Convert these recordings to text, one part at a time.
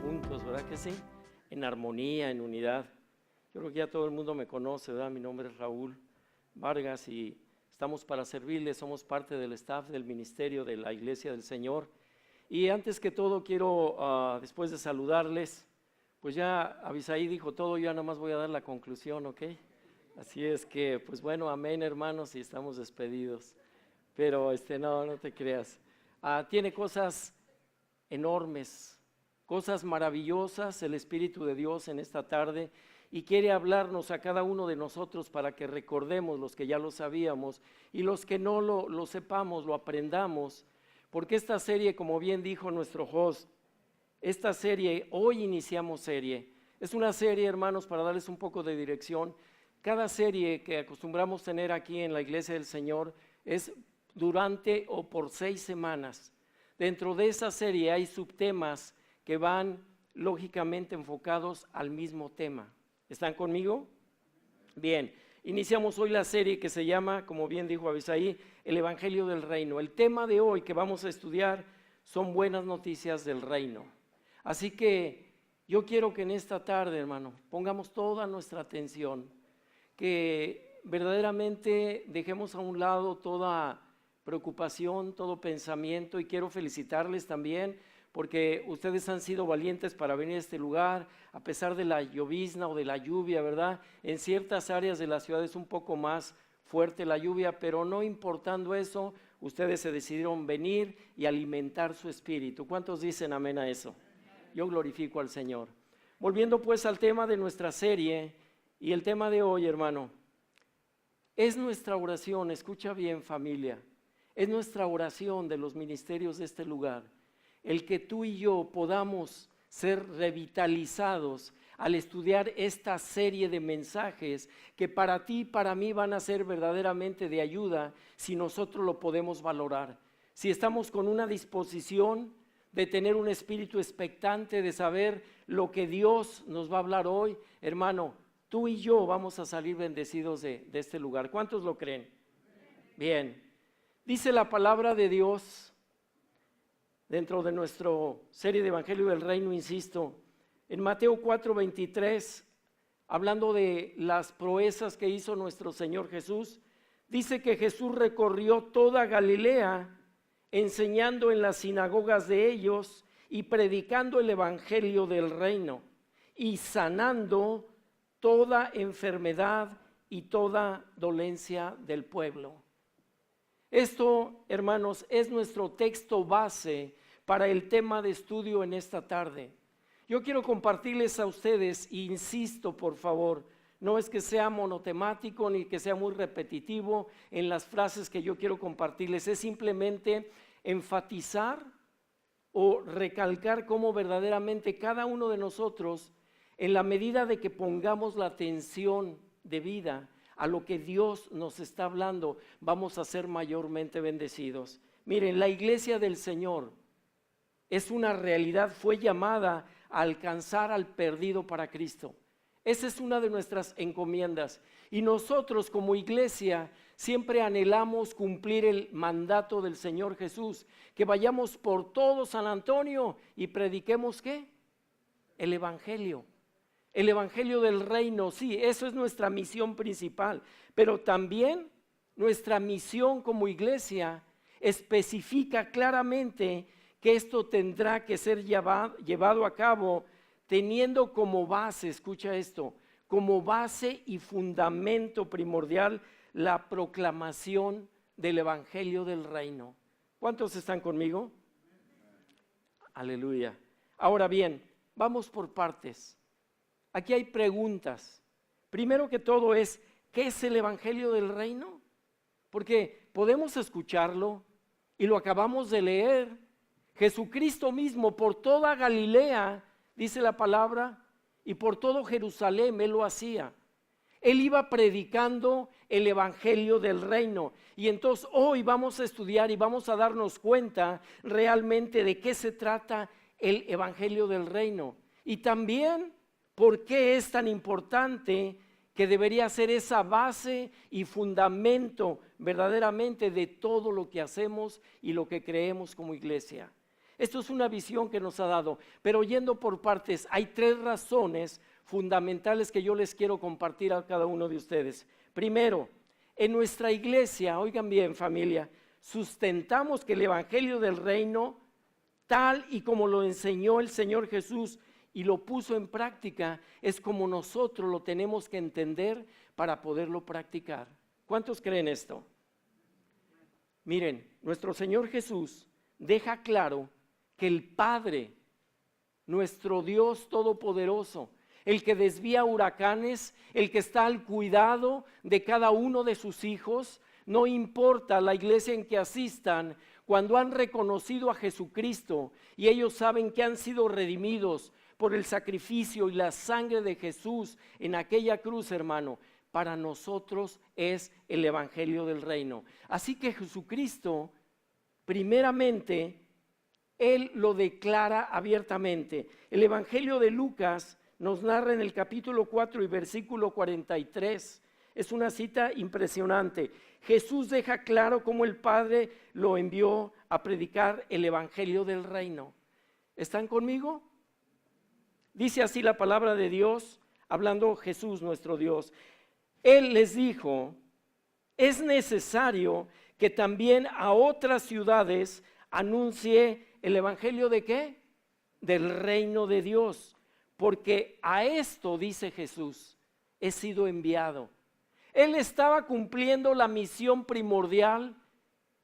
juntos, ¿verdad que sí? En armonía, en unidad. Yo creo que ya todo el mundo me conoce, ¿verdad? Mi nombre es Raúl Vargas y estamos para servirles, somos parte del staff del ministerio de la Iglesia del Señor. Y antes que todo quiero, después de saludarles, pues ya Abisaí dijo todo, yo ya nada más voy a dar la conclusión, ¿ok? Así es que, pues bueno, amén hermanos y estamos despedidos. Pero no te creas. Tiene cosas enormes, cosas maravillosas el Espíritu de Dios en esta tarde y quiere hablarnos a cada uno de nosotros para que recordemos los que ya lo sabíamos y los que no lo sepamos, lo aprendamos, porque esta serie, como bien dijo nuestro host, esta serie, hoy iniciamos serie, es una serie hermanos para darles un poco de dirección. Cada serie que acostumbramos tener aquí en la Iglesia del Señor es durante o por 6 semanas. Dentro de esa serie hay subtemas que van lógicamente enfocados al mismo tema. ¿Están conmigo? Bien, iniciamos hoy la serie que se llama, como bien dijo Abisaí, el Evangelio del Reino. El tema de hoy que vamos a estudiar son buenas noticias del reino. Así que yo quiero que en esta tarde, hermano, pongamos toda nuestra atención, que verdaderamente dejemos a un lado toda preocupación, todo pensamiento, y quiero felicitarles también porque ustedes han sido valientes para venir a este lugar a pesar de la llovizna o de la lluvia, ¿verdad? En ciertas áreas de la ciudad es un poco más fuerte la lluvia, pero no importando eso, ustedes se decidieron venir y alimentar su espíritu. ¿Cuántos dicen amén a eso? Yo glorifico al Señor. Volviendo pues al tema de nuestra serie, y el tema de hoy, hermano, es nuestra oración, escucha bien familia, es nuestra oración de los ministerios de este lugar, el que tú y yo podamos ser revitalizados al estudiar esta serie de mensajes que para ti y para mí van a ser verdaderamente de ayuda si nosotros lo podemos valorar. Si estamos con una disposición de tener un espíritu expectante, de saber lo que Dios nos va a hablar hoy, hermano, tú y yo vamos a salir bendecidos de este lugar. ¿Cuántos lo creen? Bien, dice la palabra de Dios dentro de nuestra serie de Evangelio del Reino, insisto, en Mateo 4:23, hablando de las proezas que hizo nuestro Señor Jesús, dice que Jesús recorrió toda Galilea, enseñando en las sinagogas de ellos y predicando el Evangelio del Reino y sanando toda enfermedad y toda dolencia del pueblo. Esto, hermanos, es nuestro texto base para el tema de estudio en esta tarde. Yo quiero compartirles a ustedes, e insisto por favor, no es que sea monotemático ni que sea muy repetitivo en las frases que yo quiero compartirles, es simplemente enfatizar o recalcar cómo verdaderamente cada uno de nosotros, en la medida de que pongamos la atención debida a lo que Dios nos está hablando, vamos a ser mayormente bendecidos. Miren, la iglesia del Señor es una realidad, fue llamada a alcanzar al perdido para Cristo. Esa es una de nuestras encomiendas. Y nosotros como iglesia siempre anhelamos cumplir el mandato del Señor Jesús, que vayamos por todo San Antonio y prediquemos ¿qué? El Evangelio. El Evangelio del Reino, sí, eso es nuestra misión principal, pero también nuestra misión como iglesia especifica claramente que esto tendrá que ser llevado a cabo teniendo como base, escucha esto, como base y fundamento primordial la proclamación del Evangelio del Reino. ¿Cuántos están conmigo? Aleluya. Ahora bien, vamos por partes. Aquí hay preguntas. Primero que todo es, ¿qué es el Evangelio del Reino? Porque podemos escucharlo y lo acabamos de leer. Jesucristo mismo por toda Galilea, dice la palabra, y por todo Jerusalén Él lo hacía. Él iba predicando el Evangelio del Reino. Y entonces hoy vamos a estudiar y vamos a darnos cuenta realmente de qué se trata el Evangelio del Reino. Y también por qué es tan importante que debería ser esa base y fundamento verdaderamente de todo lo que hacemos y lo que creemos como iglesia. Esto es una visión que nos ha dado, pero yendo por partes, hay 3 razones fundamentales que yo les quiero compartir a cada uno de ustedes. Primero, en nuestra iglesia, oigan bien familia, sustentamos que el evangelio del reino, tal y como lo enseñó el Señor Jesús y lo puso en práctica, es como nosotros lo tenemos que entender para poderlo practicar. ¿Cuántos creen esto? Miren, nuestro Señor Jesús deja claro que el Padre, nuestro Dios todopoderoso, el que desvía huracanes, el que está al cuidado de cada uno de sus hijos, no importa la iglesia en que asistan, cuando han reconocido a Jesucristo y ellos saben que han sido redimidos por el sacrificio y la sangre de Jesús en aquella cruz, hermano, para nosotros es el evangelio del reino. Así que Jesucristo, primeramente, Él lo declara abiertamente. El evangelio de Lucas nos narra en el capítulo 4 y versículo 43. Es una cita impresionante. Jesús deja claro cómo el Padre lo envió a predicar el evangelio del reino. ¿Están conmigo? Dice así la palabra de Dios, hablando Jesús nuestro Dios. Él les dijo, es necesario que también a otras ciudades anuncie el evangelio ¿de qué? Del reino de Dios, porque a esto, dice Jesús, he sido enviado. Él estaba cumpliendo la misión primordial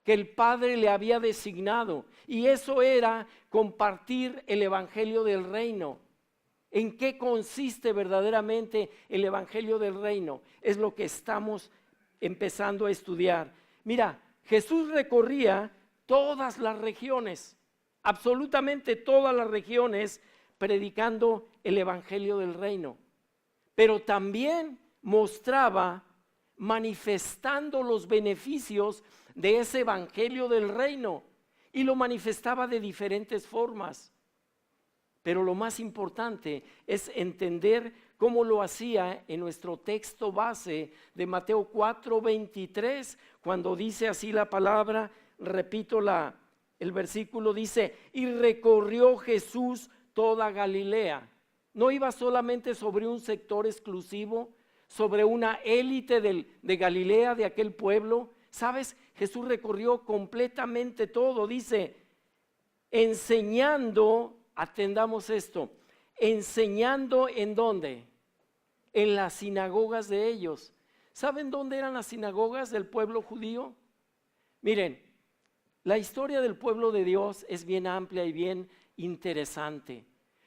que el Padre le había designado, y eso era compartir el evangelio del reino. ¿En qué consiste verdaderamente el evangelio del reino? Es lo que estamos empezando a estudiar. Mira, Jesús recorría todas las regiones, absolutamente todas las regiones, predicando el evangelio del reino. Pero también mostraba, manifestando los beneficios de ese evangelio del reino, y lo manifestaba de diferentes formas. Pero lo más importante es entender cómo lo hacía en nuestro texto base de Mateo 4:23, cuando dice así la palabra, repito el versículo, dice, y recorrió Jesús toda Galilea. No iba solamente sobre un sector exclusivo, sobre una élite de Galilea, de aquel pueblo. ¿Sabes? Jesús recorrió completamente todo, dice, enseñando. Atendamos esto, enseñando ¿en dónde? En las sinagogas de ellos. ¿Saben dónde eran las sinagogas del pueblo judío? Miren, la historia del pueblo de Dios es bien amplia y bien interesante,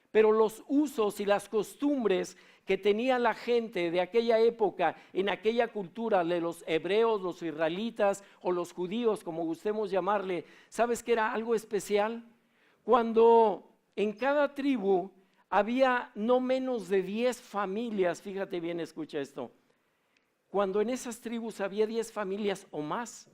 pero los usos y las costumbres que tenía la gente de aquella época, en aquella cultura de los hebreos, los israelitas o los judíos, como gustemos llamarle, ¿sabes qué era algo especial? Cuando en cada tribu había no menos de 10 familias, fíjate bien, escucha esto. Cuando en esas tribus había 10 familias o más,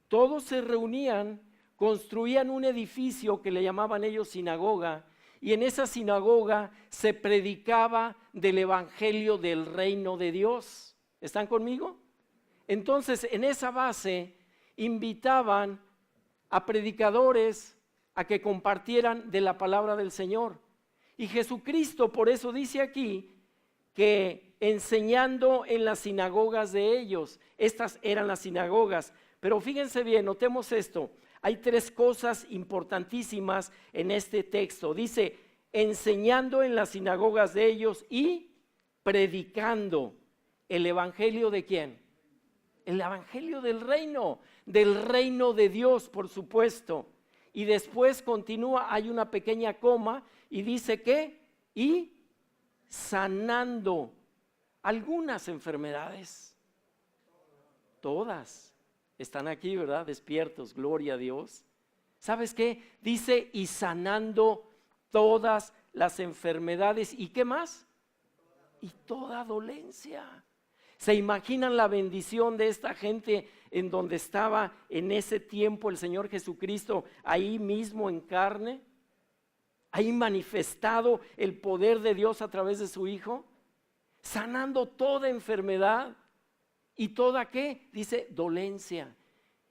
todos se reunían, construían un edificio que le llamaban ellos sinagoga, y en esa sinagoga se predicaba del evangelio del reino de Dios. ¿Están conmigo? Entonces, en esa base invitaban a predicadores a que compartieran de la palabra del Señor. Y Jesucristo por eso dice aquí que enseñando en las sinagogas de ellos, estas eran las sinagogas. Pero fíjense bien, notemos esto, hay 3 cosas importantísimas en este texto. Dice, enseñando en las sinagogas de ellos y predicando el evangelio ¿de quién? El evangelio del reino de Dios, por supuesto. Y después continúa, hay una pequeña coma y dice que, y sanando algunas enfermedades. Todas están aquí, ¿verdad? Despiertos, gloria a Dios. ¿Sabes qué? Dice, y sanando todas las enfermedades. ¿Y qué más? Y toda dolencia. ¿Se imaginan la bendición de esta gente en donde estaba en ese tiempo el Señor Jesucristo, ahí mismo en carne? Ahí manifestado el poder de Dios a través de su Hijo, sanando toda enfermedad y toda ¿qué? Dice dolencia.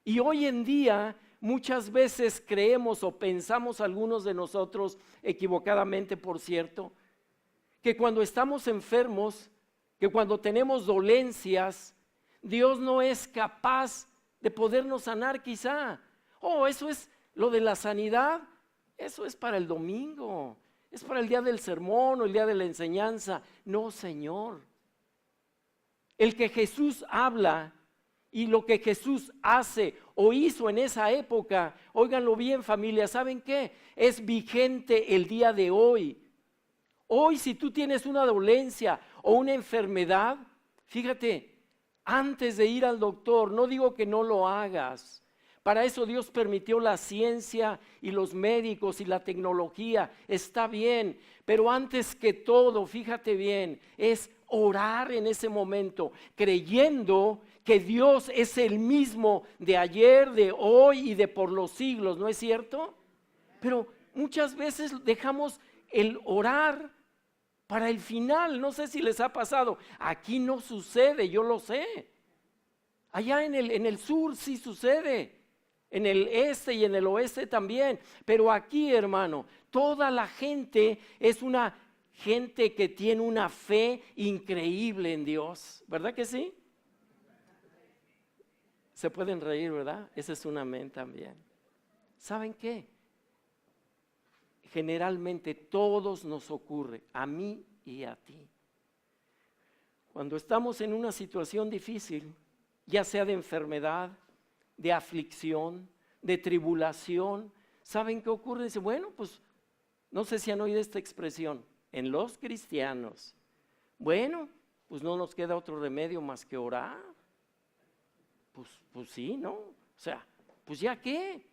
Y hoy en día muchas veces creemos o pensamos algunos de nosotros, equivocadamente por cierto, que cuando estamos enfermos, que cuando tenemos dolencias, Dios no es capaz de podernos sanar quizá. Oh, eso es lo de la sanidad, eso es para el domingo, es para el día del sermón o el día de la enseñanza. No, Señor. El que Jesús habla y lo que Jesús hace o hizo en esa época, óiganlo bien familia, ¿saben qué? Es vigente el día de hoy. Hoy si tú tienes una dolencia o una enfermedad, fíjate, antes de ir al doctor, no digo que no lo hagas. Para eso Dios permitió la ciencia y los médicos y la tecnología, está bien, pero antes que todo, fíjate bien, es orar en ese momento, creyendo que Dios es el mismo de ayer, de hoy y de por los siglos, ¿no es cierto? Pero muchas veces dejamos el orar para el final. No sé si les ha pasado, aquí no sucede, yo lo sé. Allá en el sur sí sucede, en el este y en el oeste también, pero aquí, hermano, toda la gente es una gente que tiene una fe increíble en Dios, ¿verdad que sí? Se pueden reír, ¿verdad? Ese es un amén también. ¿Saben qué? Generalmente todos nos ocurre, a mí y a ti. Cuando estamos en una situación difícil, ya sea de enfermedad, de aflicción, de tribulación, ¿saben qué ocurre? Dice, bueno, pues no sé si han oído esta expresión, en los cristianos, bueno, pues no nos queda otro remedio más que orar. Pues sí, ¿no? O sea, pues ya qué.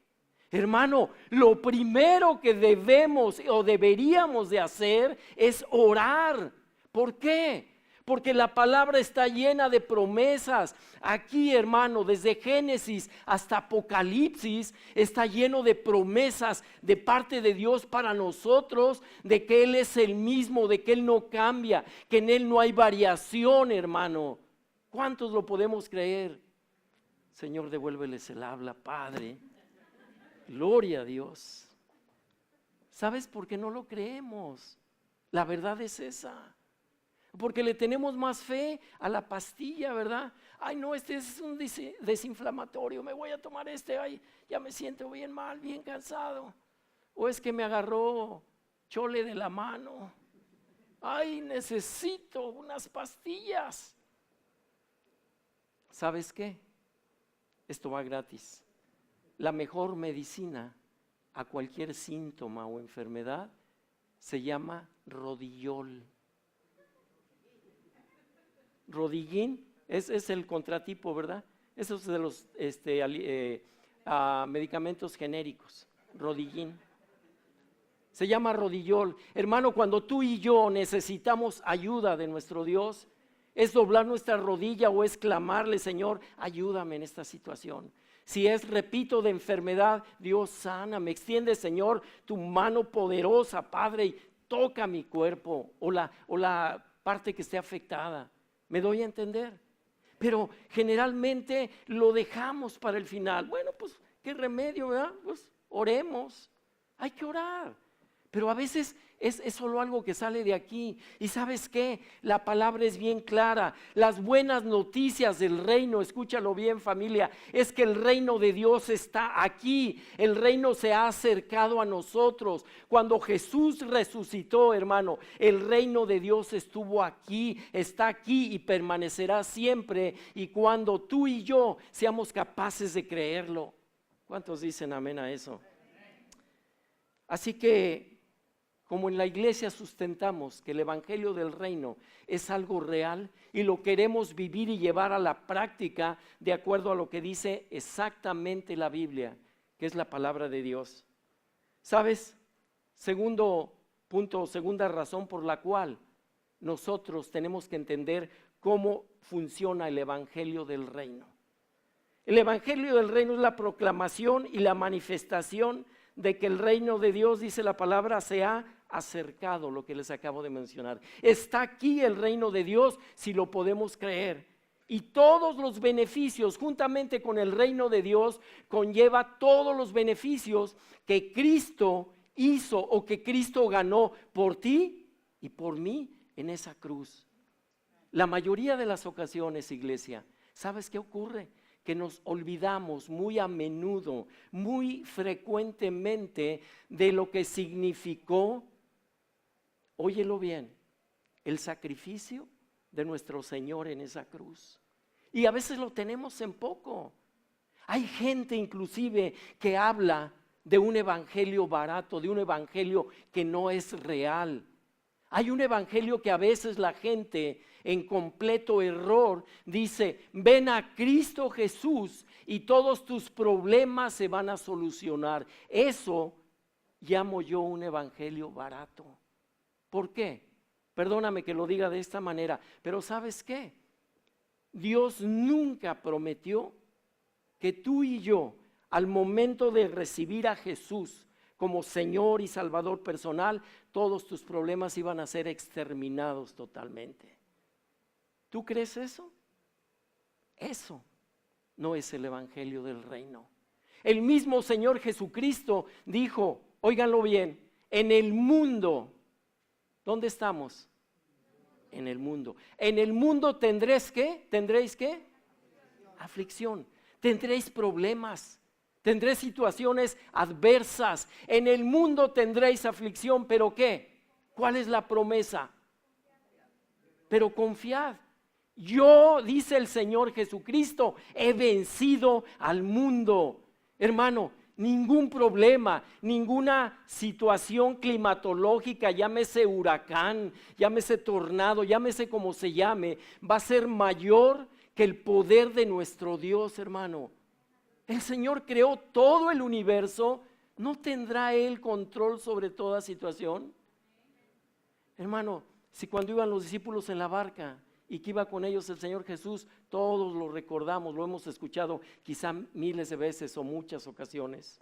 Hermano, lo primero que debemos o deberíamos de hacer es orar. ¿Por qué? Porque la palabra está llena de promesas. Aquí, hermano, desde Génesis hasta Apocalipsis está lleno de promesas de parte de Dios para nosotros, de que Él es el mismo, de que Él no cambia, que en Él no hay variación, hermano. ¿Cuántos lo podemos creer? Señor, devuélveles el habla, Padre. Gloria a Dios. ¿Sabes por qué no lo creemos? La verdad es esa. Porque le tenemos más fe a la pastilla, ¿verdad? Ay, no, este es un desinflamatorio, me voy a tomar este, ay, ya me siento bien mal, bien cansado. O es que me agarró chole de la mano. Ay, necesito unas pastillas. ¿Sabes qué? Esto va gratis. La mejor medicina a cualquier síntoma o enfermedad se llama rodillol. Rodillín es el contratipo, ¿verdad? Eso es de los medicamentos genéricos. Rodillín. Se llama rodillol. Hermano, cuando tú y yo necesitamos ayuda de nuestro Dios, es doblar nuestra rodilla o es clamarle, Señor, ayúdame en esta situación. Si es, repito, de enfermedad, Dios sana, me extiende, Señor, tu mano poderosa, Padre, y toca mi cuerpo o la parte que esté afectada. ¿Me doy a entender? Pero generalmente lo dejamos para el final. Bueno, pues, ¿qué remedio, verdad? Pues oremos, hay que orar. Pero a veces es solo algo que sale de aquí. ¿Y sabes qué? La palabra es bien clara. Las buenas noticias del reino, escúchalo bien familia, es que el reino de Dios está aquí. El reino se ha acercado a nosotros. Cuando Jesús resucitó, hermano, el reino de Dios estuvo aquí, está aquí y permanecerá siempre. Y cuando tú y yo seamos capaces de creerlo. ¿Cuántos dicen amén a eso? Así que, como en la iglesia sustentamos que el evangelio del reino es algo real y lo queremos vivir y llevar a la práctica de acuerdo a lo que dice exactamente la Biblia, que es la palabra de Dios. ¿Sabes? Segundo punto, segunda razón por la cual nosotros tenemos que entender cómo funciona el evangelio del reino. El evangelio del reino es la proclamación y la manifestación de que el reino de Dios, dice la palabra, se ha acercado, lo que les acabo de mencionar. Está aquí el reino de Dios si lo podemos creer. Y todos los beneficios, juntamente con el reino de Dios, conlleva todos los beneficios que Cristo hizo o que Cristo ganó por ti y por mí en esa cruz. La mayoría de las ocasiones, iglesia, ¿sabes qué ocurre? Que nos olvidamos muy a menudo, muy frecuentemente de lo que significó, óyelo bien, el sacrificio de nuestro Señor en esa cruz. Y a veces lo tenemos en poco. Hay gente inclusive que habla de un evangelio barato, de un evangelio que no es real. Hay un evangelio que a veces la gente en completo error dice: ven a Cristo Jesús y todos tus problemas se van a solucionar. Eso llamo yo un evangelio barato. ¿Por qué? Perdóname que lo diga de esta manera, pero ¿sabes qué? Dios nunca prometió que tú y yo, al momento de recibir a Jesús como Señor y Salvador personal, todos tus problemas iban a ser exterminados totalmente. ¿Tú crees eso? Eso no es el evangelio del reino. El mismo Señor Jesucristo dijo, óiganlo bien, en el mundo, ¿dónde estamos? En el mundo. En el mundo tendréis ¿qué? ¿Tendréis qué? Aflicción. Tendréis problemas. Tendréis situaciones adversas. En el mundo tendréis aflicción, pero ¿qué? ¿Cuál es la promesa? Pero confiad. Yo, dice el Señor Jesucristo, he vencido al mundo. Hermano, ningún problema, ninguna situación climatológica, llámese huracán, llámese tornado, llámese como se llame, va a ser mayor que el poder de nuestro Dios, hermano. El Señor creó todo el universo, ¿no tendrá Él control sobre toda situación? Hermano, si cuando iban los discípulos en la barca y que iba con ellos el Señor Jesús, todos lo recordamos, lo hemos escuchado quizá miles de veces o muchas ocasiones.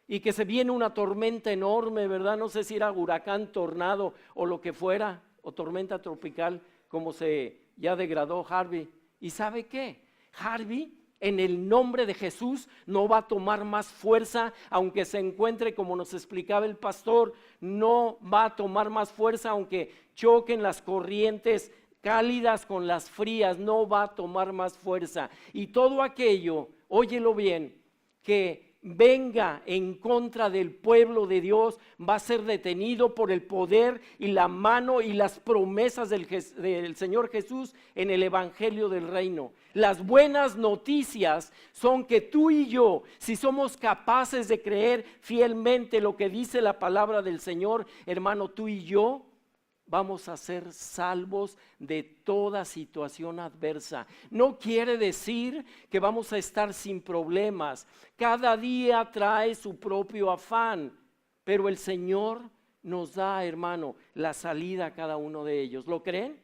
Y que se viene una tormenta enorme, ¿verdad? No sé si era huracán, tornado o lo que fuera, o tormenta tropical, como se ya degradó Harvey. ¿Y sabe qué? Harvey, en el nombre de Jesús, no va a tomar más fuerza, aunque se encuentre, como nos explicaba el pastor, no va a tomar más fuerza, aunque choquen las corrientes cálidas con las frías, no va a tomar más fuerza. Y todo aquello, óyelo bien, que venga en contra del pueblo de Dios va a ser detenido por el poder y la mano y las promesas del Señor Jesús en el evangelio del reino. Las buenas noticias son que tú y yo, si somos capaces de creer fielmente lo que dice la palabra del Señor, hermano, tú y yo vamos a ser salvos de toda situación adversa. No quiere decir que vamos a estar sin problemas. Cada día trae su propio afán, pero el Señor nos da, hermano, la salida a cada uno de ellos. ¿Lo creen?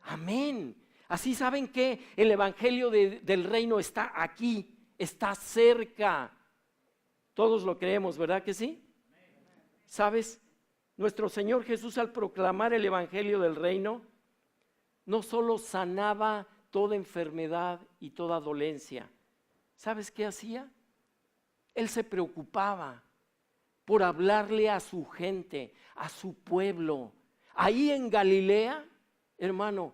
Amén. Así saben que el evangelio del reino está aquí, está cerca. Todos lo creemos, ¿verdad que sí? ¿Sabes? Nuestro Señor Jesús, al proclamar el evangelio del reino, no solo sanaba toda enfermedad y toda dolencia. ¿Sabes qué hacía? Él se preocupaba por hablarle a su gente, a su pueblo. Ahí en Galilea, hermano,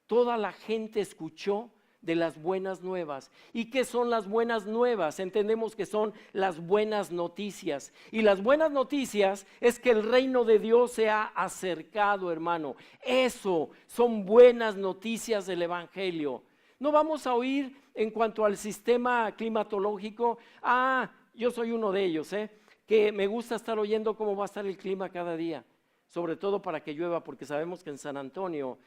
toda la gente escuchó de las buenas nuevas. ¿Y qué son las buenas nuevas? Entendemos que son las buenas noticias. Y las buenas noticias es que el reino de Dios se ha acercado, hermano. Eso son buenas noticias del evangelio. No vamos a oír en cuanto al sistema climatológico. Yo soy uno de ellos, que me gusta estar oyendo cómo va a estar el clima cada día. Sobre todo para que llueva, porque sabemos que en San Antonio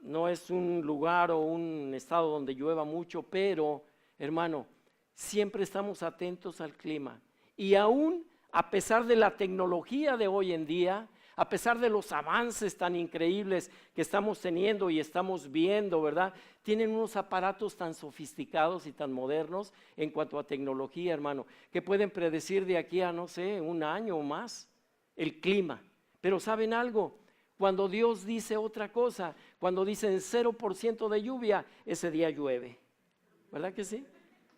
no es un lugar o un estado donde llueva mucho, pero, hermano, siempre estamos atentos al clima. Y aún a pesar de la tecnología de hoy en día, a pesar de los avances tan increíbles que estamos teniendo y estamos viendo, ¿verdad? Tienen unos aparatos tan sofisticados y tan modernos en cuanto a tecnología, hermano, que pueden predecir de aquí a, no sé, un año o más el clima. Pero ¿saben algo? cuando Dios dice otra cosa. Cuando dicen 0% de lluvia, ese día llueve. ¿Verdad que sí?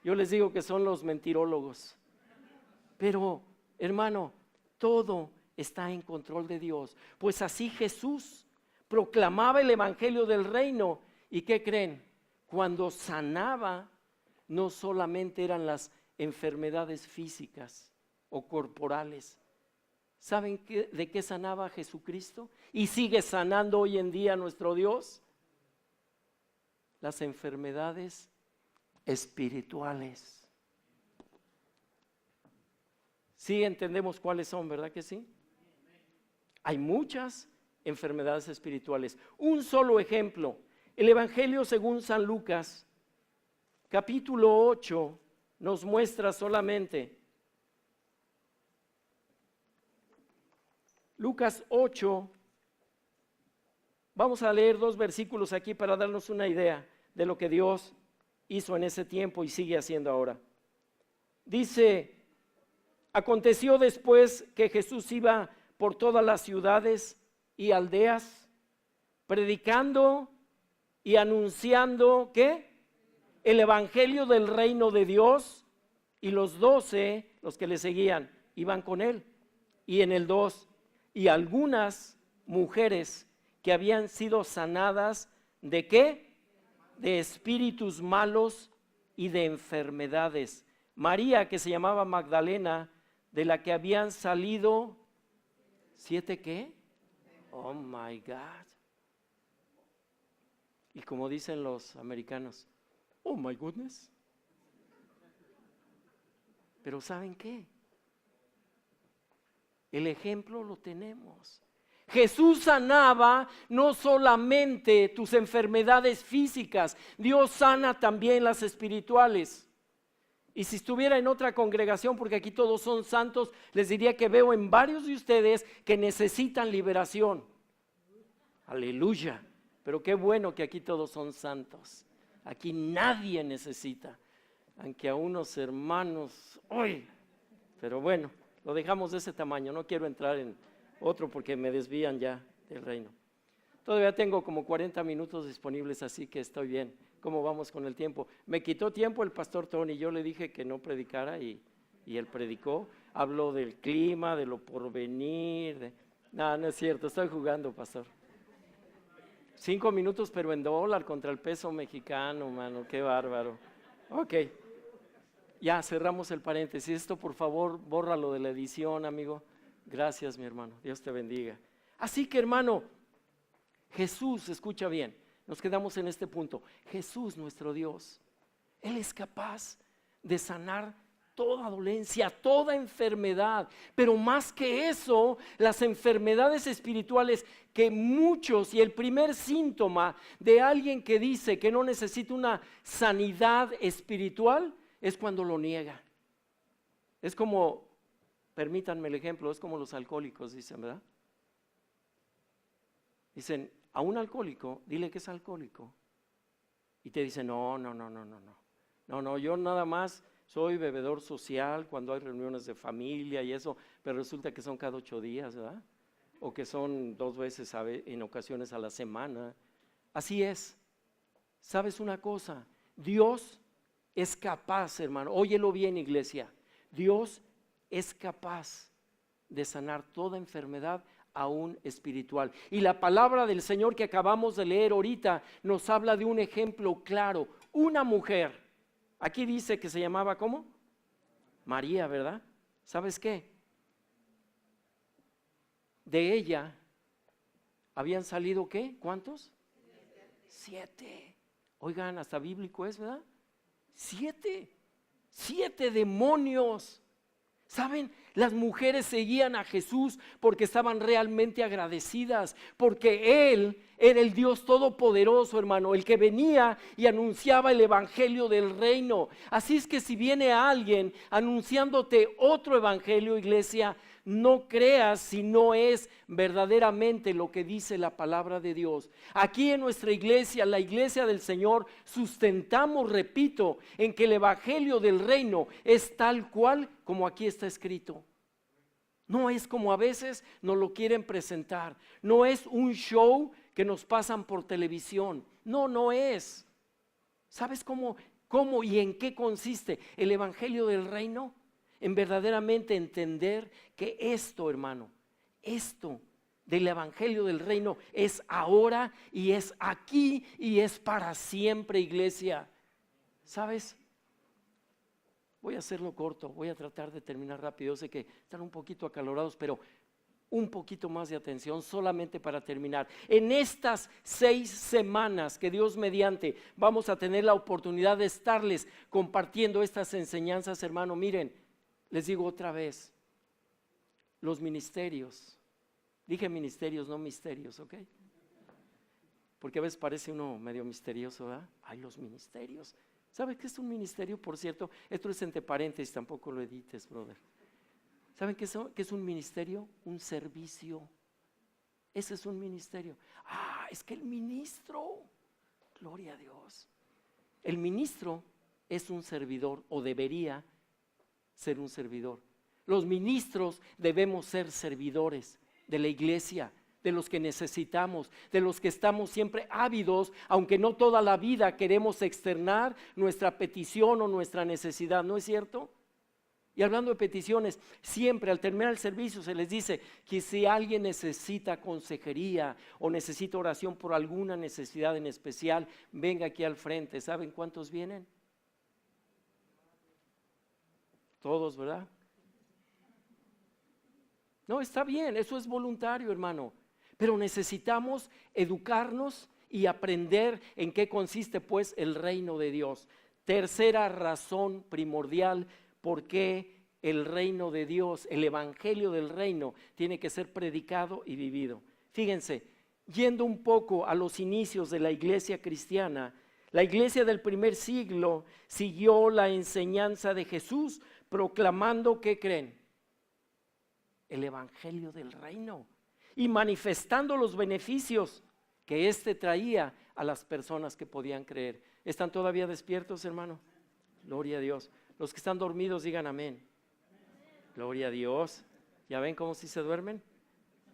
Yo les digo que son los mentirólogos. Pero, hermano, todo está en control de Dios. Pues así Jesús proclamaba el evangelio del reino. ¿Y qué creen? Cuando sanaba, no solamente eran las enfermedades físicas o corporales. ¿Saben de qué sanaba Jesucristo? Y sigue sanando hoy en día nuestro Dios. Las enfermedades espirituales. Sí entendemos cuáles son, ¿verdad que sí? Hay muchas enfermedades espirituales. Un solo ejemplo, el Evangelio según San Lucas, capítulo 8, nos muestra solamente. Lucas 8, vamos a leer 2 versículos aquí para darnos una idea de lo que Dios hizo en ese tiempo y sigue haciendo ahora. Dice: aconteció después que Jesús iba por todas las ciudades y aldeas, predicando y anunciando, ¿qué? El evangelio del reino de Dios, y los 12, los que le seguían, iban con él. Y en el 2, y algunas mujeres que habían sido sanadas, ¿de qué? De espíritus malos y de enfermedades. María, que se llamaba Magdalena, de la que habían salido 7 ¿qué? Oh my God. Y como dicen los americanos, oh my goodness. Pero ¿saben qué? El ejemplo lo tenemos. Jesús sanaba no solamente tus enfermedades físicas, Dios sana también las espirituales. Y si estuviera en otra congregación, porque aquí todos son santos, les diría que veo en varios de ustedes que necesitan liberación. Aleluya. Pero qué bueno que aquí todos son santos. Aquí nadie necesita, aunque a unos hermanos hoy. Pero bueno, lo dejamos de ese tamaño. No quiero entrar en otro porque me desvían ya del reino. Todavía tengo como 40 minutos disponibles, así que estoy bien. ¿Cómo vamos con el tiempo? Me quitó tiempo el pastor Tony. Yo le dije que no predicara y él predicó. Habló del clima, de lo porvenir. No, no es cierto, estoy jugando, pastor. 5 minutos, pero en dólar contra el peso mexicano, mano, qué bárbaro. Ok, ya cerramos el paréntesis. Esto, por favor, bórralo de la edición, amigo. Gracias, mi hermano, Dios te bendiga. Así que, hermano, Jesús, escucha bien, nos quedamos en este punto. Jesús, nuestro Dios, Él es capaz de sanar toda dolencia, toda enfermedad, pero más que eso, las enfermedades espirituales que muchos, y el primer síntoma de alguien que dice que no necesita una sanidad espiritual es cuando lo niega. Es como, permítanme el ejemplo, es como los alcohólicos dicen, ¿verdad? Dicen, a un alcohólico, dile que es alcohólico, y te dicen, no, yo nada más soy bebedor social cuando hay reuniones de familia y eso, pero resulta que son cada 8 días, ¿verdad? O que son 2 veces en ocasiones a la semana. Así es. ¿Sabes una cosa? Dios es capaz, hermano, óyelo bien, iglesia, Dios es capaz de sanar toda enfermedad, aún espiritual. Y la palabra del Señor que acabamos de leer ahorita nos habla de un ejemplo claro. Una mujer, aquí dice que se llamaba, ¿cómo? María, ¿verdad? ¿Sabes qué? De ella habían salido, ¿qué? ¿Cuántos? 7. Oigan, hasta bíblico es, ¿verdad? 7 demonios. ¿Saben? Las mujeres seguían a Jesús porque estaban realmente agradecidas, porque Él era el Dios todopoderoso, hermano, el que venía y anunciaba el evangelio del reino. Así es que si viene alguien anunciándote otro evangelio, iglesia, no creas si no es verdaderamente lo que dice la palabra de Dios. Aquí en nuestra iglesia, la iglesia del Señor, sustentamos, repito, en que el evangelio del reino es tal cual como aquí está escrito. No es como a veces nos lo quieren presentar. No es un show que nos pasan por televisión. No, no es. ¿Sabes cómo y en qué consiste el evangelio del reino? En verdaderamente entender que esto, hermano, esto del evangelio del reino es ahora y es aquí y es para siempre, iglesia. ¿Sabes? Voy a hacerlo corto, voy a tratar de terminar rápido. Yo sé que están un poquito acalorados, pero un poquito más de atención solamente para terminar. En estas 6 semanas que Dios mediante vamos a tener la oportunidad de estarles compartiendo estas enseñanzas, hermano, miren, les digo otra vez, los ministerios, dije ministerios, no misterios, ¿ok? Porque a veces parece uno medio misterioso, ¿verdad? Ay, los ministerios. ¿Sabe qué es un ministerio? Por cierto, esto es entre paréntesis, tampoco lo edites, brother. ¿Saben qué es un ministerio? Un servicio. Ese es un ministerio. Es que el ministro, gloria a Dios. El ministro es un servidor, o debería ser un servidor. Los ministros debemos ser servidores de la iglesia, de los que necesitamos, de los que estamos siempre ávidos, aunque no toda la vida queremos externar nuestra petición o nuestra necesidad, ¿no es cierto? Y hablando de peticiones, siempre al terminar el servicio se les dice que si alguien necesita consejería o necesita oración por alguna necesidad en especial, venga aquí al frente. ¿Saben cuántos vienen? Todos, ¿verdad? No, está bien, eso es voluntario, hermano. Pero necesitamos educarnos y aprender en qué consiste pues el reino de Dios. Tercera razón primordial por qué el reino de Dios, el evangelio del reino, tiene que ser predicado y vivido. Fíjense, yendo un poco a los inicios de la iglesia cristiana, la iglesia del primer siglo siguió la enseñanza de Jesús proclamando, ¿qué creen? El evangelio del reino y manifestando los beneficios que éste traía a las personas que podían creer. ¿Están todavía despiertos, hermano? Gloria a Dios. Los que están dormidos digan amén. Gloria a Dios. ¿Ya ven cómo si se duermen?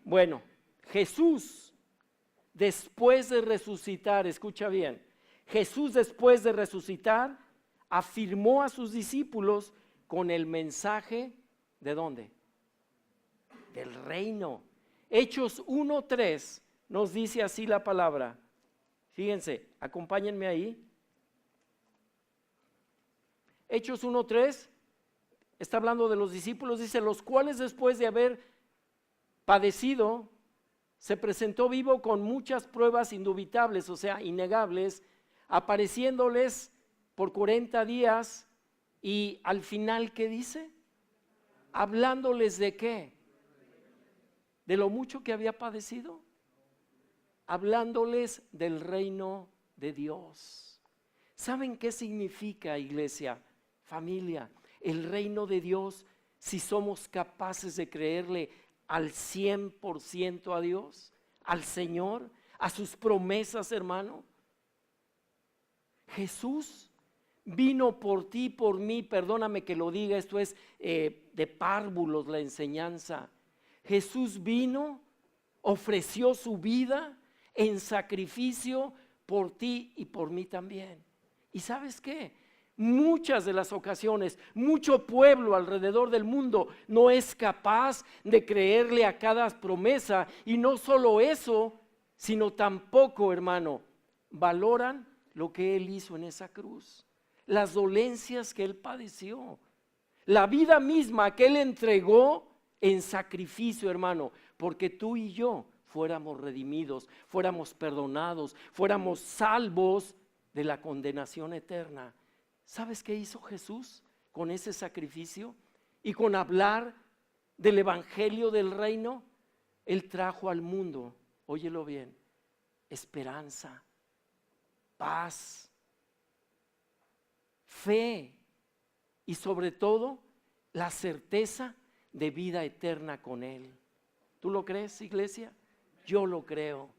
Bueno, Jesús después de resucitar, escucha bien, Jesús después de resucitar afirmó a sus discípulos con el mensaje ¿de dónde? Del reino. Hechos 1:3 nos dice así la palabra. Fíjense, acompáñenme ahí. Hechos 1:3 está hablando de los discípulos, dice, los cuales después de haber padecido, se presentó vivo con muchas pruebas indubitables, o sea, innegables, apareciéndoles por 40 días y al final, ¿qué dice? Hablándoles de qué? De lo mucho que había padecido, hablándoles del reino de Dios. ¿Saben qué significa, iglesia, familia? El reino de Dios, si somos capaces de creerle al 100% a Dios, al Señor, a sus promesas, hermano. Jesús vino por ti, por mí, perdóname que lo diga, esto es de párvulos la enseñanza. Jesús vino, ofreció su vida en sacrificio por ti y por mí también. ¿Y sabes qué? Muchas de las ocasiones, mucho pueblo alrededor del mundo no es capaz de creerle a cada promesa, y no solo eso, sino tampoco, hermano, valoran lo que Él hizo en esa cruz, las dolencias que Él padeció, la vida misma que Él entregó en sacrificio, hermano, porque tú y yo fuéramos redimidos, fuéramos perdonados, fuéramos salvos de la condenación eterna. ¿Sabes qué hizo Jesús con ese sacrificio y con hablar del evangelio del reino? Él trajo al mundo, óyelo bien, esperanza, paz, fe y sobre todo la certeza de vida eterna con Él. ¿Tú lo crees, iglesia? Yo lo creo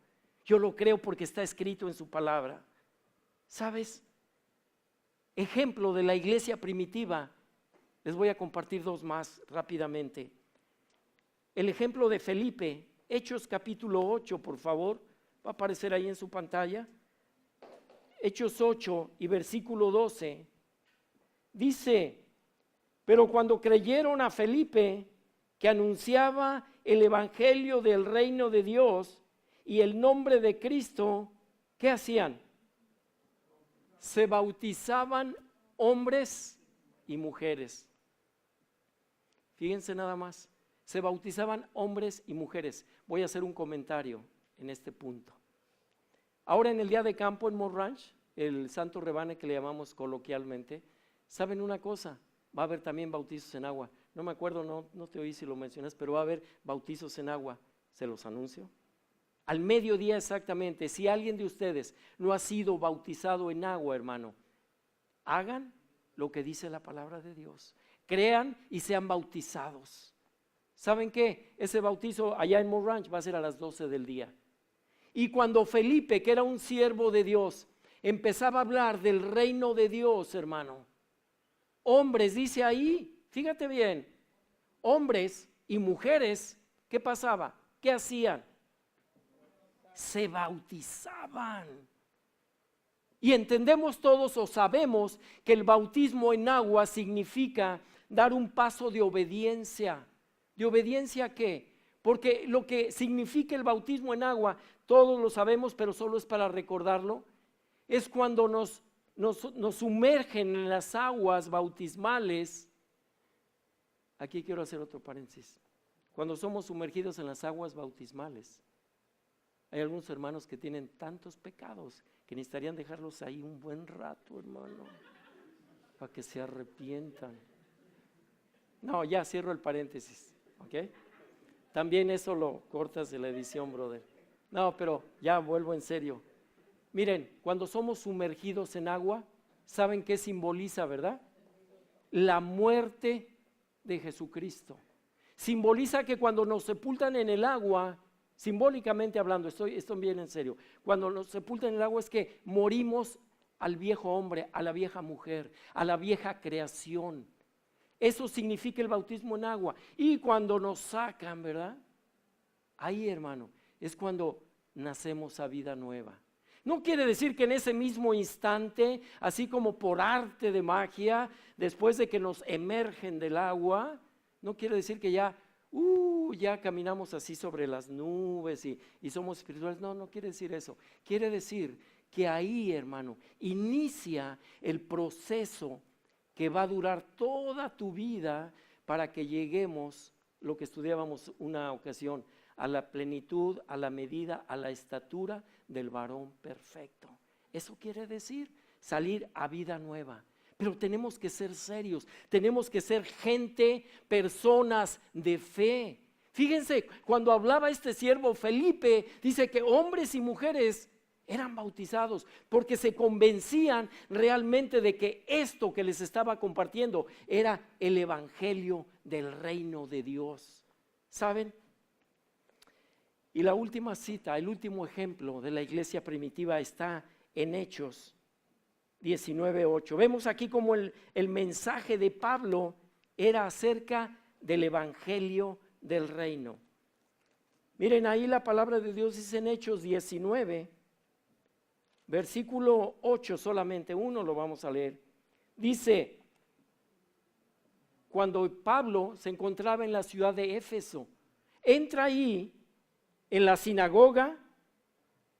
porque está escrito en su palabra. ¿Sabes? Ejemplo de la iglesia primitiva, les voy a compartir dos más rápidamente. el ejemplo de Felipe. Hechos capítulo 8, por favor, va a aparecer ahí en su pantalla. Hechos 8 y versículo 12. Dice, pero cuando creyeron a Felipe, que anunciaba el evangelio del reino de Dios y el nombre de Cristo, ¿qué hacían? Se bautizaban hombres y mujeres. Fíjense nada más, se bautizaban hombres y mujeres. Voy a hacer un comentario en este punto. Ahora en el día de campo en Mont Ranch, el Santo Rebane que le llamamos coloquialmente, ¿saben una cosa? Va a haber también bautizos en agua. No me acuerdo, no te oí si lo mencionas, pero va a haber bautizos en agua. ¿Se los anuncio? Al mediodía exactamente, si alguien de ustedes no ha sido bautizado en agua, hermano, hagan lo que dice la palabra de Dios. Crean y sean bautizados. ¿Saben qué? Ese bautizo allá en Mont Ranch va a ser a las 12 del día. Y cuando Felipe, que era un siervo de Dios, empezaba a hablar del reino de Dios, hermano, hombres, dice ahí, fíjate bien, hombres y mujeres, ¿qué pasaba? ¿Qué hacían? Se bautizaban. Y entendemos todos o sabemos que el bautismo en agua significa dar un paso de obediencia. ¿De obediencia a qué? Porque lo que significa el bautismo en agua, todos lo sabemos, pero solo es para recordarlo, es cuando nos sumergen en las aguas bautismales. Aquí quiero hacer otro paréntesis. Cuando somos sumergidos en las aguas bautismales, hay algunos hermanos que tienen tantos pecados que necesitarían dejarlos ahí un buen rato, hermano, para que se arrepientan. No, ya cierro el paréntesis, ¿ok? También eso lo cortas de la edición, brother. No, pero ya vuelvo en serio. Miren, cuando somos sumergidos en agua, ¿saben qué simboliza, verdad? La muerte de Jesucristo. Simboliza que cuando nos sepultan en el agua, simbólicamente hablando, estoy bien en serio, cuando nos sepultan en el agua es que morimos al viejo hombre, a la vieja mujer, a la vieja creación. Eso significa el bautismo en agua. Y cuando nos sacan, ¿verdad? Ahí, hermano, es cuando nacemos a vida nueva. No quiere decir que en ese mismo instante, así como por arte de magia, después de que nos emergen del agua, no quiere decir que ya caminamos así sobre las nubes y somos espirituales. No quiere decir eso. Quiere decir que ahí, hermano, inicia el proceso que va a durar toda tu vida para que lleguemos, lo que estudiábamos una ocasión, a la plenitud, a la medida, a la estatura del varón perfecto. Eso quiere decir salir a vida nueva. Pero tenemos que ser serios, tenemos que ser gente, personas de fe. Fíjense, cuando hablaba este siervo Felipe, dice que hombres y mujeres eran bautizados porque se convencían realmente de que esto que les estaba compartiendo era el evangelio del reino de Dios. ¿Saben? Y la última cita, el último ejemplo de la iglesia primitiva está en Hechos 19:8. Vemos aquí como el mensaje de Pablo era acerca del evangelio del reino. Miren, ahí la palabra de Dios dice en Hechos 19, versículo 8 solamente, uno lo vamos a leer. Dice, cuando Pablo se encontraba en la ciudad de Éfeso, entra ahí en la sinagoga,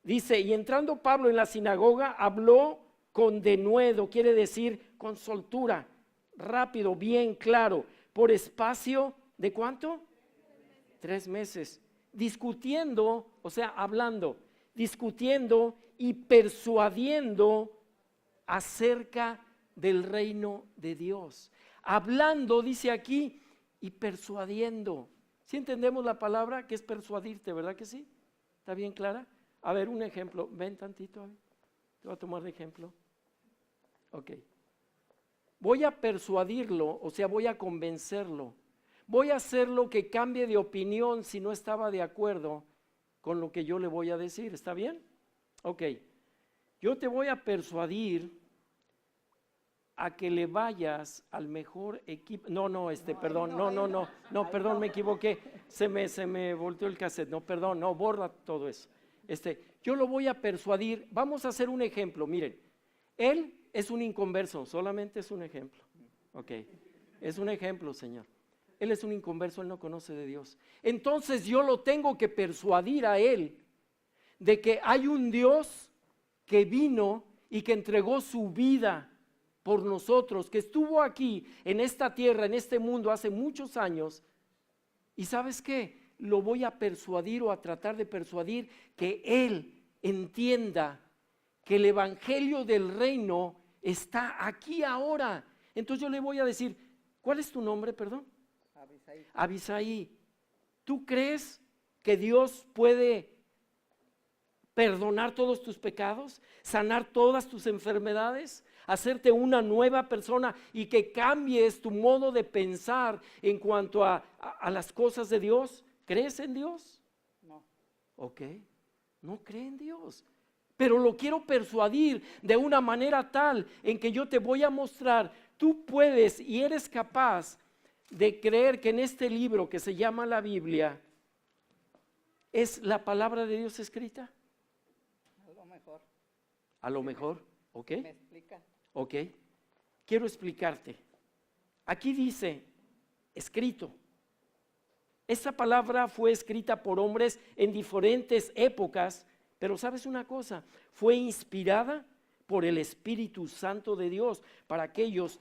dice, y entrando Pablo en la sinagoga, habló con denuedo, quiere decir con soltura, rápido, bien claro, por espacio de ¿cuánto? 3 meses, discutiendo, o sea, hablando, discutiendo y persuadiendo acerca del reino de Dios. Hablando, dice aquí, y persuadiendo. ¿Sí entendemos la palabra que es persuadirte, verdad que sí? ¿Está bien clara? A ver, un ejemplo, ven tantito, te voy a tomar de ejemplo. Ok. Voy a persuadirlo, o sea, voy a convencerlo. Voy a hacerlo que cambie de opinión si no estaba de acuerdo con lo que yo le voy a decir. ¿Está bien? Ok. Yo te voy a persuadir a que le vayas al mejor equipo. Perdón, me equivoqué. Se me volteó el cassette. No, perdón, no, borra todo eso. Yo lo voy a persuadir. Vamos a hacer un ejemplo. Miren, él es un inconverso, solamente es un ejemplo. Ok, es un ejemplo, Señor. Él es un inconverso, él no conoce de Dios. Entonces yo lo tengo que persuadir a él de que hay un Dios que vino y que entregó su vida por nosotros, que estuvo aquí en esta tierra, en este mundo hace muchos años. Y ¿sabes qué? Lo voy a persuadir o a tratar de persuadir que él entienda que el evangelio del reino está aquí ahora. Entonces yo le voy a decir, ¿cuál es tu nombre, perdón? Abisaí. ¿Tú crees que Dios puede perdonar todos tus pecados, sanar todas tus enfermedades, hacerte una nueva persona y que cambies tu modo de pensar en cuanto a las cosas de Dios? ¿Crees en Dios? No. Ok, no cree en Dios. Pero lo quiero persuadir de una manera tal en que yo te voy a mostrar, tú puedes y eres capaz de creer que en este libro que se llama la Biblia es la palabra de Dios escrita. A lo mejor. A lo mejor, ¿ok? ¿Me explica? Ok, quiero explicarte. Aquí dice, escrito. Esa palabra fue escrita por hombres en diferentes épocas, pero ¿sabes una cosa? Fue inspirada por el Espíritu Santo de Dios para que ellos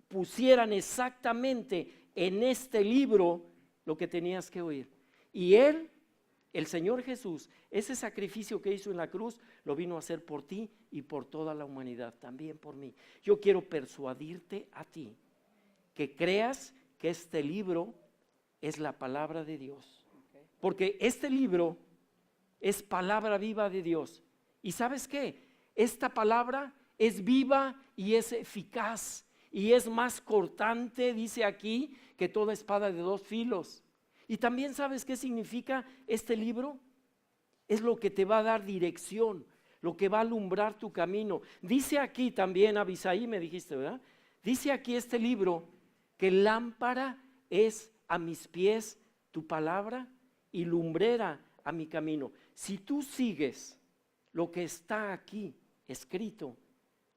pusieran exactamente en este libro lo que tenías que oír. Y Él, el Señor Jesús, ese sacrificio que hizo en la cruz, lo vino a hacer por ti y por toda la humanidad, también por mí. Yo quiero persuadirte a ti que creas que este libro es la palabra de Dios. Porque este libro es palabra viva de Dios. ¿Y sabes qué? Esta palabra es viva y es eficaz y es más cortante, dice aquí, que toda espada de dos filos. Y también ¿sabes qué significa este libro? Es lo que te va a dar dirección, lo que va a alumbrar tu camino. Dice aquí también, Abisaí, me dijiste, ¿verdad? Dice aquí este libro que lámpara es a mis pies tu palabra y lumbrera a mi camino. Si tú sigues lo que está aquí escrito,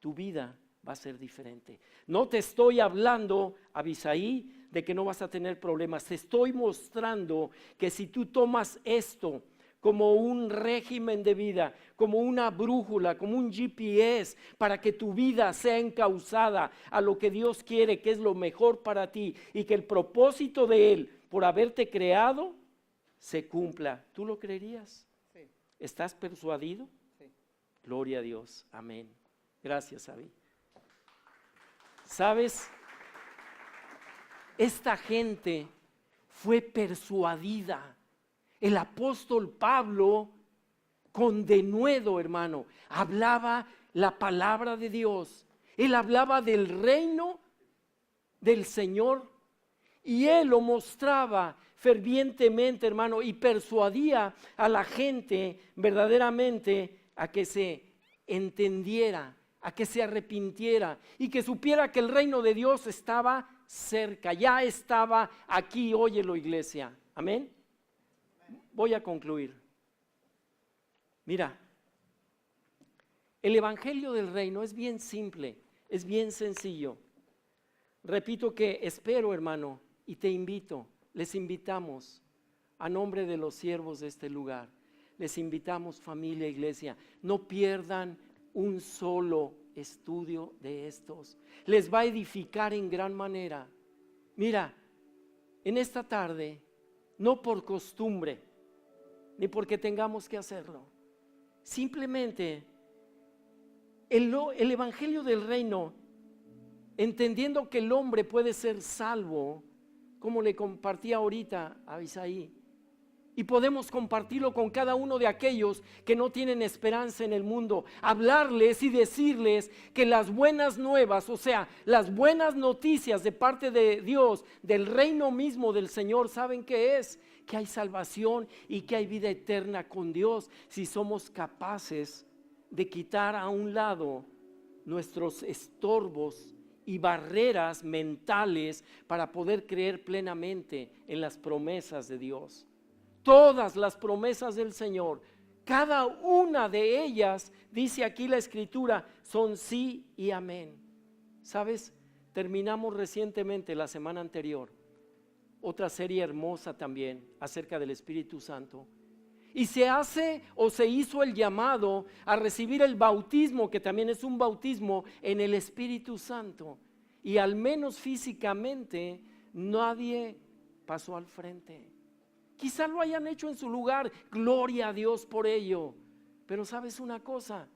tu vida va a ser diferente. No te estoy hablando, Abisaí, de que no vas a tener problemas. Te estoy mostrando que si tú tomas esto como un régimen de vida, como una brújula, como un GPS, para que tu vida sea encauzada a lo que Dios quiere, que es lo mejor para ti, y que el propósito de Él, por haberte creado, se cumpla. ¿Tú lo creerías? Sí. ¿Estás persuadido? Sí. Gloria a Dios. Amén. Gracias, Abby. ¿Sabes? Esta gente fue persuadida. El apóstol Pablo, con denuedo, hermano, hablaba la palabra de Dios. Él hablaba del reino del Señor y él lo mostraba fervientemente, hermano, y persuadía a la gente verdaderamente a que se entendiera, a que se arrepintiera y que supiera que el reino de Dios estaba cerca, ya estaba aquí. Óyelo, iglesia. Amén. Voy a concluir. Mira, el evangelio del reino es bien simple, es bien sencillo. Repito que espero, hermano, y te invito, les invitamos a nombre de los siervos de este lugar, les invitamos, familia, iglesia, no pierdan un solo estudio de estos. Les va a edificar en gran manera. Mira, en esta tarde, no por costumbre, ni porque tengamos que hacerlo, simplemente el evangelio del reino, entendiendo que el hombre puede ser salvo, como le compartí ahorita a Isaí, y podemos compartirlo con cada uno de aquellos que no tienen esperanza en el mundo, hablarles y decirles que las buenas nuevas, o sea, las buenas noticias de parte de Dios, del reino mismo del Señor, ¿saben qué es? Que hay salvación y que hay vida eterna con Dios si somos capaces de quitar a un lado nuestros estorbos y barreras mentales para poder creer plenamente en las promesas de Dios. Todas las promesas del Señor, cada una de ellas, dice aquí la Escritura, son sí y amén. ¿Sabes? Terminamos recientemente, la semana anterior, otra serie hermosa también acerca del Espíritu Santo. Y se hace o se hizo el llamado a recibir el bautismo, que también es un bautismo en el Espíritu Santo. Y al menos físicamente nadie pasó al frente. Quizá lo hayan hecho en su lugar, gloria a Dios por ello. Pero ¿sabes una cosa?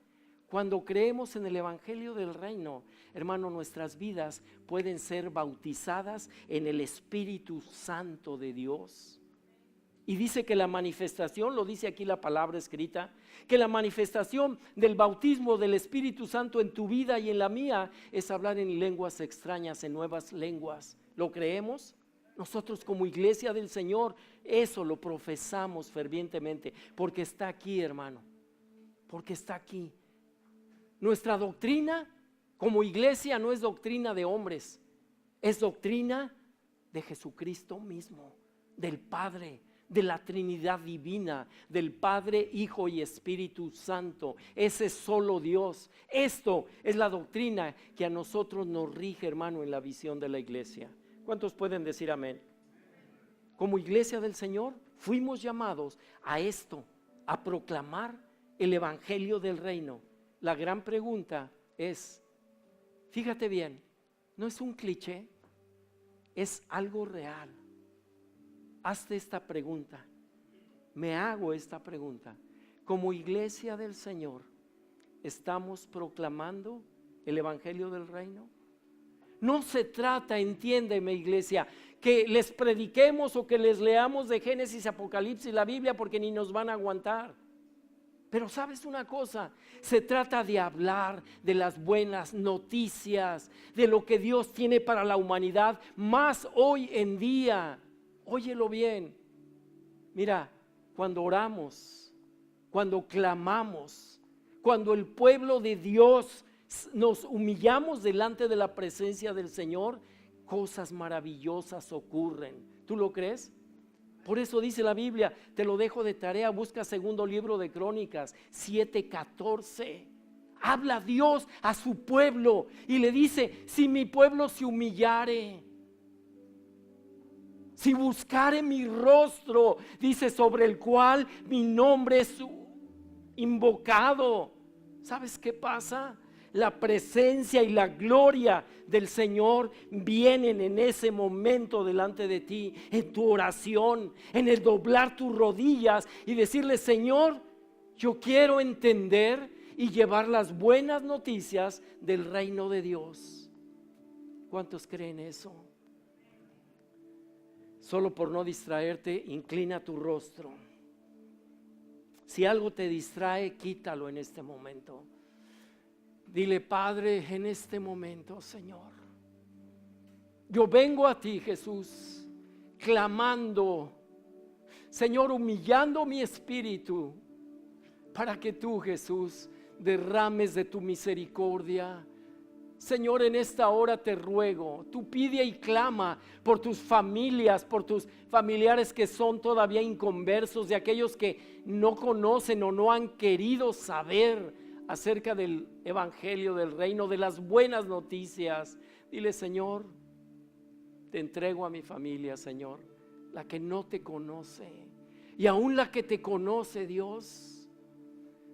Cuando creemos en el Evangelio del Reino, hermano, nuestras vidas pueden ser bautizadas en el Espíritu Santo de Dios. Y dice que la manifestación, lo dice aquí la palabra escrita, que la manifestación del bautismo del Espíritu Santo en tu vida y en la mía es hablar en lenguas extrañas, en nuevas lenguas. ¿Lo creemos? Nosotros como iglesia del Señor, eso lo profesamos fervientemente, porque está aquí, hermano, porque está aquí. Nuestra doctrina como iglesia no es doctrina de hombres, es doctrina de Jesucristo mismo, del Padre, de la Trinidad divina, del Padre, Hijo y Espíritu Santo. Ese es solo Dios. Esto es la doctrina que a nosotros nos rige, hermano, en la visión de la iglesia. ¿Cuántos pueden decir amén? Como iglesia del Señor fuimos llamados a esto, a proclamar el Evangelio del Reino. La gran pregunta es, fíjate bien, no es un cliché, es algo real. Hazte esta pregunta, me hago esta pregunta. Como iglesia del Señor, ¿estamos proclamando el Evangelio del Reino? No se trata, entiéndeme iglesia, que les prediquemos o que les leamos de Génesis, Apocalipsis, la Biblia, porque ni nos van a aguantar. Pero sabes una cosa, se trata de hablar de las buenas noticias, de lo que Dios tiene para la humanidad, más hoy en día. Óyelo bien, mira, cuando oramos, cuando clamamos, cuando el pueblo de Dios nos humillamos delante de la presencia del Señor, cosas maravillosas ocurren. ¿Tú lo crees? Por eso dice la Biblia, te lo dejo de tarea, busca segundo libro de Crónicas 7:14. Habla Dios a su pueblo y le dice, si mi pueblo se humillare, si buscare mi rostro, dice, sobre el cual mi nombre es invocado. ¿Sabes qué pasa? La presencia y la gloria del Señor vienen en ese momento delante de ti, en tu oración, en el doblar tus rodillas y decirle, Señor, yo quiero entender y llevar las buenas noticias del reino de Dios. ¿Cuántos creen eso? Solo por no distraerte, inclina tu rostro. Si algo te distrae, quítalo en este momento. Dile, Padre, en este momento, Señor, yo vengo a ti, Jesús, clamando, Señor, humillando mi espíritu, para que tú, Jesús, derrames de tu misericordia. Señor, en esta hora te ruego, tú pide y clama por tus familias, por tus familiares que son todavía inconversos, de aquellos que no conocen o no han querido saber acerca del Evangelio del Reino, de las buenas noticias. Dile, Señor, te entrego a mi familia, Señor, la que no te conoce, y aún la que te conoce, Dios.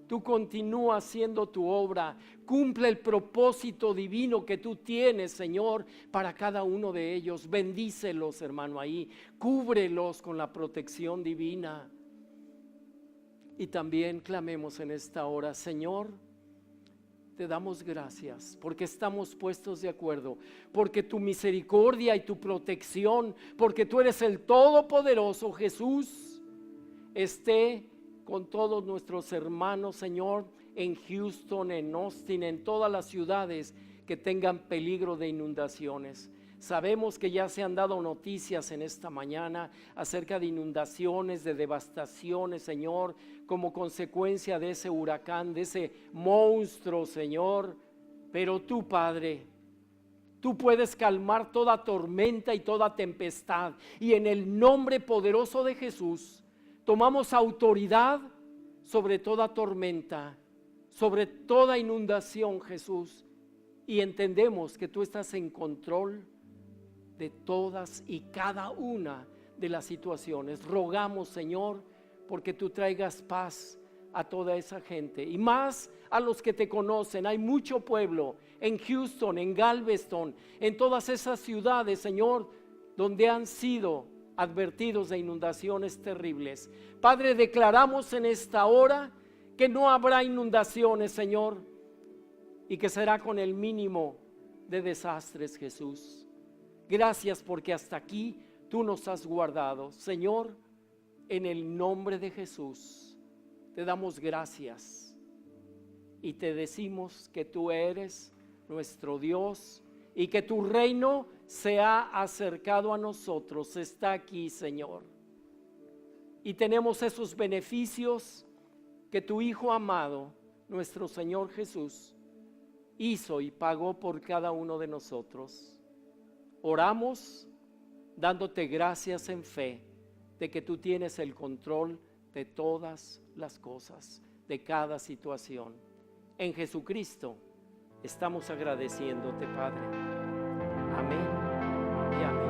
Tú continúa haciendo tu obra, cumple el propósito divino que tú tienes, Señor, para cada uno de ellos. Bendícelos, hermano, ahí, cúbrelos con la protección divina. Y también clamemos en esta hora, Señor, te damos gracias porque estamos puestos de acuerdo, porque tu misericordia y tu protección, porque tú eres el Todopoderoso, Jesús, esté con todos nuestros hermanos, Señor, en Houston, en Austin, en todas las ciudades que tengan peligro de inundaciones. Sabemos que ya se han dado noticias en esta mañana acerca de inundaciones, de devastaciones, Señor, como consecuencia de ese huracán, de ese monstruo, Señor. Pero tú, Padre, Tú puedes calmar toda tormenta y toda tempestad. Y en el nombre poderoso de Jesús, tomamos autoridad sobre toda tormenta, sobre toda inundación, Jesús. Y entendemos que tú estás en control de todas y cada una de las situaciones. Rogamos, Señor, porque tú traigas paz a toda esa gente y más a los que te conocen. Hay mucho pueblo en Houston, en Galveston, en todas esas ciudades, Señor, donde han sido advertidos de inundaciones terribles. Padre, declaramos en esta hora que no habrá inundaciones, Señor, y que será con el mínimo de desastres, Jesús. Gracias porque hasta aquí tú nos has guardado. Señor, en el nombre de Jesús, te damos gracias y te decimos que tú eres nuestro Dios y que tu reino se ha acercado a nosotros, está aquí, Señor. Y tenemos esos beneficios que tu Hijo amado, nuestro Señor Jesús, hizo y pagó por cada uno de nosotros. Oramos dándote gracias en fe de que tú tienes el control de todas las cosas, de cada situación. En Jesucristo estamos agradeciéndote, Padre. Amén y amén.